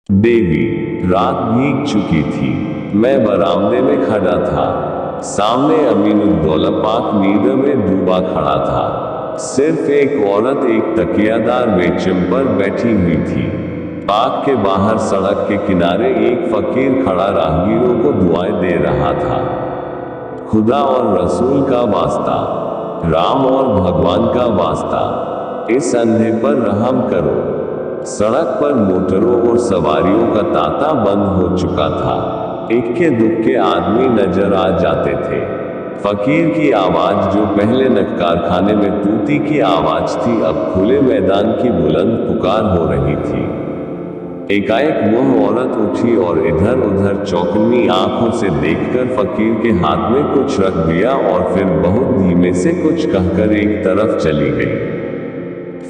देवी, रात भीग चुकी थी। मैं बरामदे में खड़ा था। सामने अमीनुद्दौला पाक नींद में डूबा खड़ा था। सिर्फ एक औरत एक तकियादार बेचम पर बैठी हुई थी। पाक के बाहर सड़क के किनारे एक फकीर खड़ा राहगीरों को दुआएं दे रहा था। खुदा और रसूल का वास्ता, राम और भगवान का वास्ता, इस अंधे पर रहम करो। सड़क पर मोटरों और सवारियों का तांता बंद हो चुका था। इक्के दुक्के आदमी नजर आ जाते थे। फकीर की आवाज, जो पहले नटकारखाने में तूती की आवाज थी, अब खुले मैदान की बुलंद पुकार हो रही थी। एकाएक वह औरत उठी और इधर उधर चौकन्नी आंखों से देखकर फकीर के हाथ में कुछ रख दिया और फिर बहुत धीमे से कुछ कहकर एक तरफ चली गई।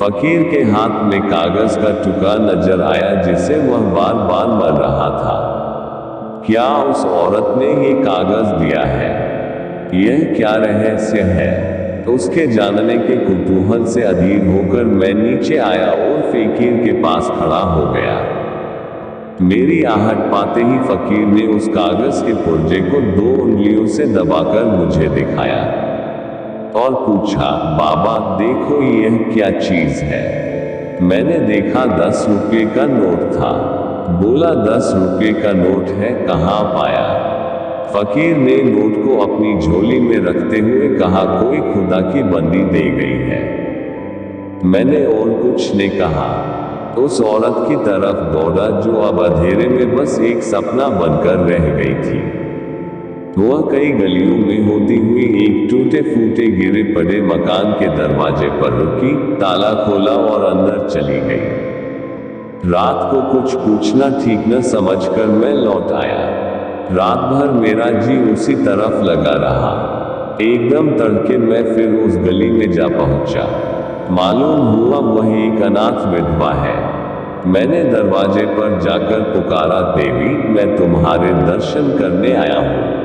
फकीर के हाथ में कागज का टुकड़ा नजर आया जिसे वह बार बार मल रहा था। क्या उस औरत ने ये कागज दिया है? यह क्या रहस्य है? उसके जानने के कुतूहल से अधीर होकर मैं नीचे आया और फकीर के पास खड़ा हो गया। मेरी आहट पाते ही फकीर ने उस कागज के पुर्जे को 2 उंगलियों से दबाकर मुझे दिखाया और पूछा, बाबा देखो यह क्या चीज है? मैंने देखा 10 रुपये का नोट था। बोला 10 रुपये का नोट है, कहाँ पाया? फकीर ने नोट को अपनी झोली में रखते हुए कहा, कोई खुदा की बंदी दे गई है। मैंने और कुछ ने कहा। उस औरत की तरफ दौड़ा जो अब अंधेरे में बस एक सपना बनकर रह गई थी। वह कई गलियों में होती हुई एक टूटे फूटे गिरे पड़े मकान के दरवाजे पर रुकी, ताला खोला और अंदर चली गई। रात को कुछ पूछना ठीक न समझकर मैं लौट आया। रात भर मेरा जी उसी तरफ लगा रहा। एकदम तड़के मैं फिर उस गली में जा पहुंचा। मालूम हुआ वह एक अनाथ विधवा है। मैंने दरवाजे पर जाकर पुकारा, देवी मैं तुम्हारे दर्शन करने आया हूँ।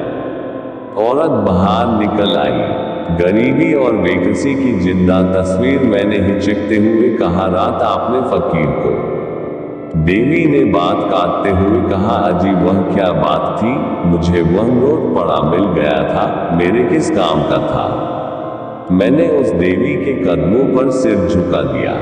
औरत बाहर निकल आई। गरीबी और बेकसी की जिंदा तस्वीर। मैंने हिचकते हुए कहा, रात आपने फकीर को? देवी ने बात काटते हुए कहा, अजी वह क्या बात थी? मुझे वह नोट पड़ा मिल गया था, मेरे किस काम का था? मैंने उस देवी के कदमों पर सिर झुका दिया।